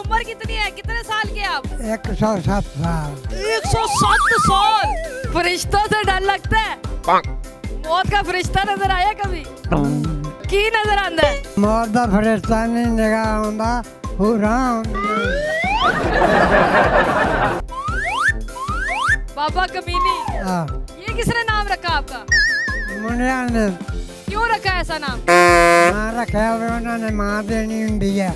उम्र कितनी है? कितने साल के आप? 107 साल। 107 साल। फरिश्तों से डर लगता है? मौत का फरिश्ता नजर आया कभी? की नजर आंदा है? मौत दा फरिश्ता नहीं निगाह आंदा, हुरा बाबा कमीनी, हाँ। ये किसने नाम रखा आपका? मुंडिया ने क्यों रखा है ऐसा नाम? मां रखा हुआ, उन्होंने मां देनी हुंदी है,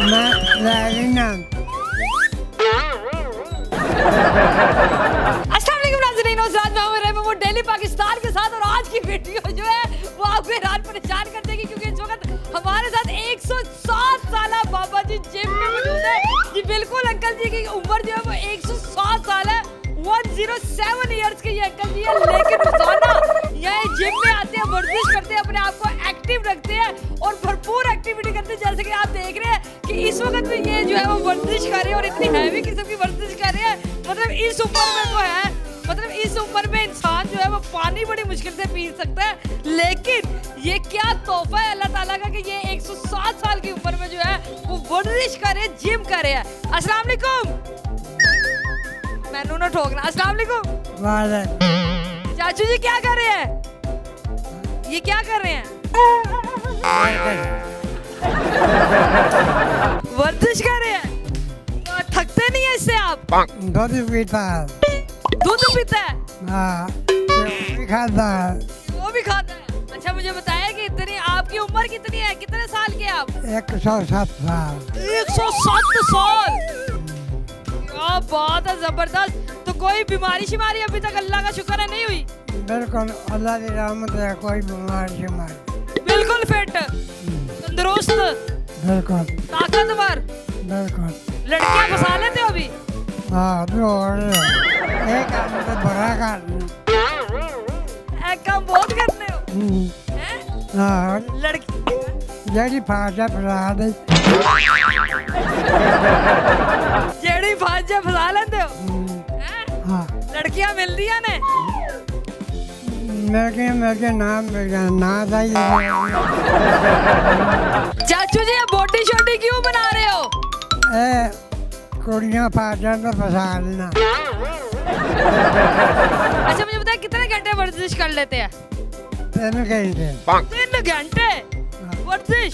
मैं ले ना। डेली पाकिस्तान के साथ, और आज की वीडियो जो है वो आपको हैरान परेशान कर देगी, क्योंकि इस वक्त हमारे साथ 107 साल बाबा जी जिम में मौजूद है। जी बिल्कुल, अंकल जी की उम्र जो है वो 107 साल है। 107 इयर्स के ये अंकल जी है, लेकिन रोजाना यहाँ जिम में आते हैं, वर्जिश करते हैं, अपने आप को एक्टिव रखते हैं और भरपूर एक्टिविटी करते हैं। जैसे कि आप देख रहे हैं कि इस वक्त में ये जो है वो वर्जिश कर रहे हैं और इतनी हैवी किस्म की वर्जिश कर रहे हैं। मतलब इस उम्र में तो है, मतलब इस उम्र में इंसान जो है वो पानी बड़ी मुश्किल से पी सकता है, लेकिन ये क्या तोहफा है अल्लाह ताला का कि ये 107 साल की उम्र में जो है वो वर्जिश करे, जिम करे। अस्सलाम वालेकुम। मैनू ना ठोकना। अस्सलाम वालेकुम। चाचू जी क्या कर रहे हैं? ये क्या कर रहे हैं? वर्जिश कर रहे हैं। थकते नहीं है इससे आप? दूध पीता है। दूध पीता है? हाँ, खाता है। वो भी खाता है। अच्छा मुझे बताया कि इतनी आपकी उम्र कितनी है? कितने साल के आप? 107 साल। 107 साल। क्या बात है, जबरदस्त। तो कोई बीमारी शिमारी अभी तक अल्लाह का शुक्र है नहीं हुई? बिल्कुल अल्लाह की रहमत है, कोई बीमारी शिमारी। बिल्कुल फिट, तंदुरुस्त, बिल्कुल ताकतवर। बिल्कुल। लड़कियां फंसा लेते हो अभी? हाँ, एक काम तो बड़ा कर। एक काम बहुत करते हो हैं? हाँ, लड़की जेडी फाजा फसा दे। जेड़ी फाजा फसा लेते हो हैं? हाँ, लड़कियां मिलती हैं ने? मेरे नाम ना सही। चाचू जी ये बॉडी शॉडी क्यों बना रहे हो? ए कुड़ियां फाजा तो फसा लेना। अच्छा मुझे बताया कितने घंटे वर्जिश कर लेते हैं? 3 घंटे। 3 घंटे वर्जिश?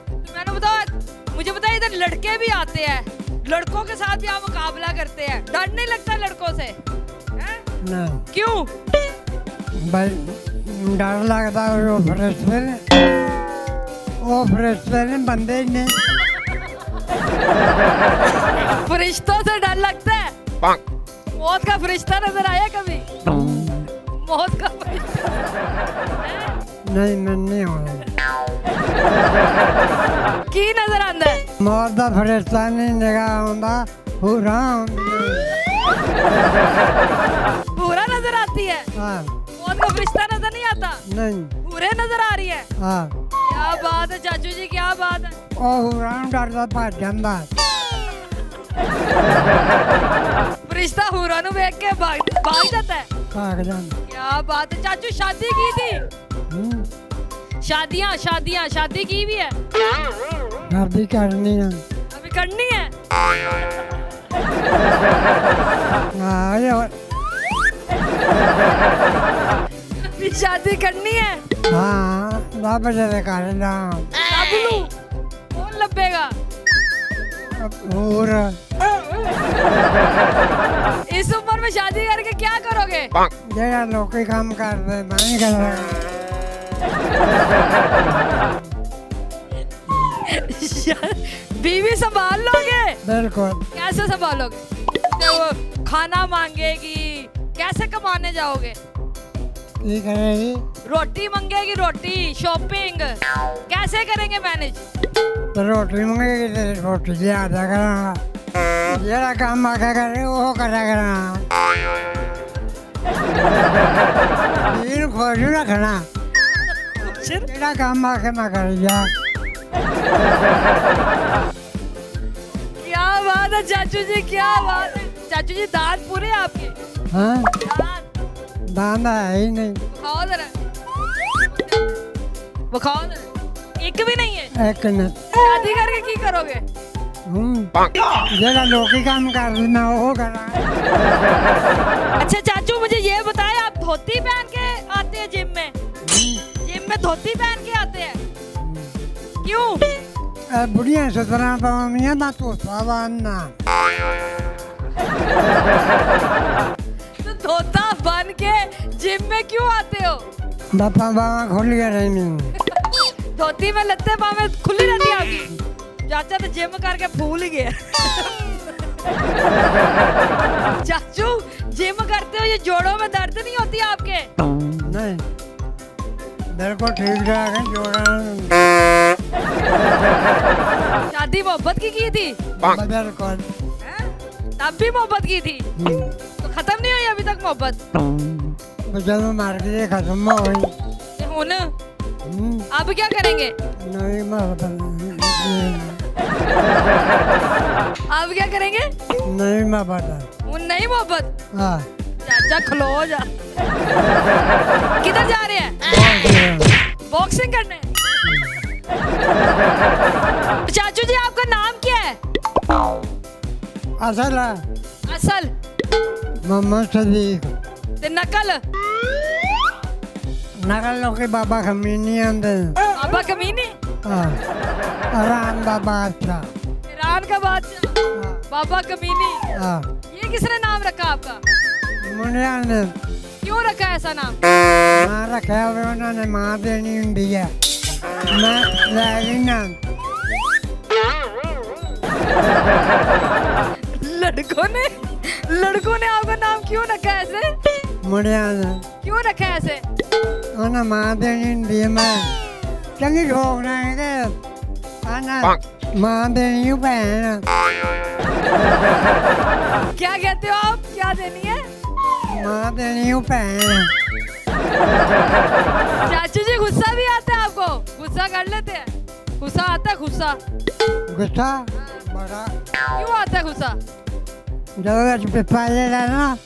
तो मैंने मुझे बताया इधर लड़के भी आते हैं, लड़कों के साथ भी आप मुकाबला करते हैं, डर नहीं लगता लड़कों से? हैं? नहीं क्यों? भाई डर लगता है, वो फरिश्ते ने बंदे ही नहीं। फरिश्तों से डर लगता है? मौत का फरिश्ता नजर आया कभी? मौत का फरिश्ता? नहीं, मैं नहीं हूँ। की नजर आंदा है? मौत दा फरिश्ता नहीं निगाह आंदा, हुरा पूरा नजर आती है? हाँ। मौत का फरिश्ता नजर नहीं आता? नहीं। पूरे नजर आ रही है? हाँ। क्या बात है चाचू जी, क्या बात है। ओ हुरा डरदा भज जांदा। फरिश्ता हुरा नु देख के भाग जाता है? भाग जांदा। क्या बात है। चाचू शादी की थी? शादी की भी है? शादी करनी है। अभी करनी है? अभी शादी करनी है? हाँ, बाबा जी कर ला। लबलू कौन लबेगा? और इस उम्र में शादी करके क्या करोगे? जेड़ा लोग काम कर रहे मैं नहीं कर रहा। बीवी संभाल लोगे? बिल्कुल। कैसे संभालोगे? तो वो खाना मांगेगी, कैसे कमाने जाओगे? ये करेगी? रोटी मांगेगी, रोटी, शॉपिंग कैसे करेंगे मैनेज? तो रोटी मंगेगी तो रोटी लिया करा, जेड़ा काम आके करे वो करा करा। ये खोज रखना, जेड़ा काम आके मैं कर जा। क्या बात है चाचू जी, क्या बात है। चाचू जी दांत पूरे हैं आपके? हाँ, दांत दांत है ही नहीं। खाओ जरा, वो खाओ जरा। एक भी नहीं है? एक ने शादी करके की करोगे? जरा लोकी काम कर लेना वो करा। अच्छा चाचू मुझे ये बताएं, आप धोती पहन के आते हैं जिम में? जिम में धोती पहन के आते हैं, क्यों? बुढ़िया सतरा पावियां ना तो सावाना। तो धोता बन के जिम में क्यों आते हो? बापा बाबा खोल गया रहनी। धोती में लत्ते पावे खुली रहती है आपकी? चाचा तो जिम करके फूल ही गया। चाचू जिम करते हो ये जोड़ों में दर्द नहीं होती आपके? नहीं मेरे को ठीक ठाक है जोड़ा। शादी मोहब्बत की थी? बदल कौन तब भी मोहब्बत की थी, तो खत्म नहीं हुई अभी तक मोहब्बत? जब मार के खत्म हो गई। ते हुन अब क्या करेंगे? नहीं अब क्या करेंगे? नहीं मैं बता। वो नहीं मोहब्बत? हाँ चाचा खलो जा। किधर जा रहे हैं? बॉक्सिंग करने? चाचू जी आपका नाम क्या है? असल असल? मोहम्मद सदीक। ते नकल? नकल लोग के बाबा खमीनी आंदे। बाबा कमीनी? हाँ आराम बाबा अच्छा। ईरान का बादशाह बाबा कमीनी। हाँ ये किसने नाम रखा आपका? मुनिया ने क्यों रखा है ऐसा नाम? माँ रखा हुआ उन्होंने माँ देनी हुई है। मैं लेना लड़कों ने आपका नाम क्यों रखा है ऐसे? मुनिया ने क्यों रखा है ऐसे? उन्हें माँ देनी हुई है। मैं चंगी ठोक रहे हैं कि आना माँ देनी हूँ बहन। क्या कहते हो आप? क्या देनी है? माँ देनी हूँ बहन। चाचू जी गुस्सा भी आता है आपको? गुस्सा कर लेते हैं? गुस्सा आता है? गुस्सा गुस्सा बड़ा क्यों आता है गुस्सा? जब पिपा लेना ना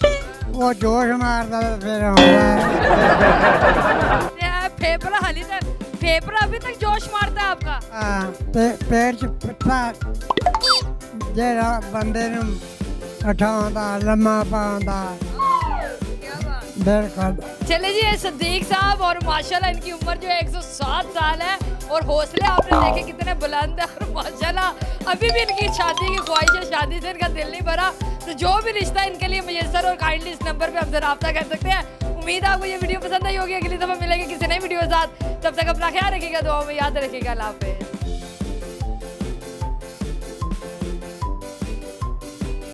वो जोश मारता फिर फेफड़ा हाली तक, फेफड़ा अभी तक जोश मारता है आपका? पेट च पिपा जेड़ा बंदे नूं उठाउंदा लम्मा पाउंदा। चले जी सदीक साहब, और माशाल्लाह इनकी उम्र जो है 107 साल है और हौसले आपने देखे कितने बुलंद है, और माशाल्लाह अभी भी इनकी शादी की ख्वाहिश है, शादी से इनका दिल नहीं भरा। तो जो भी रिश्ता इनके लिए मुयस्सर और काइंडली इस नंबर पे हमसे रब्ता कर सकते हैं। उम्मीद है आपको ये वीडियो पसंद आई होगी। अगली दफा मिलेंगे किसी नई वीडियो के साथ, तब तक अपना ख्याल रखिएगा, दुआ में याद रखिएगा। अल्लाह हाफिज़।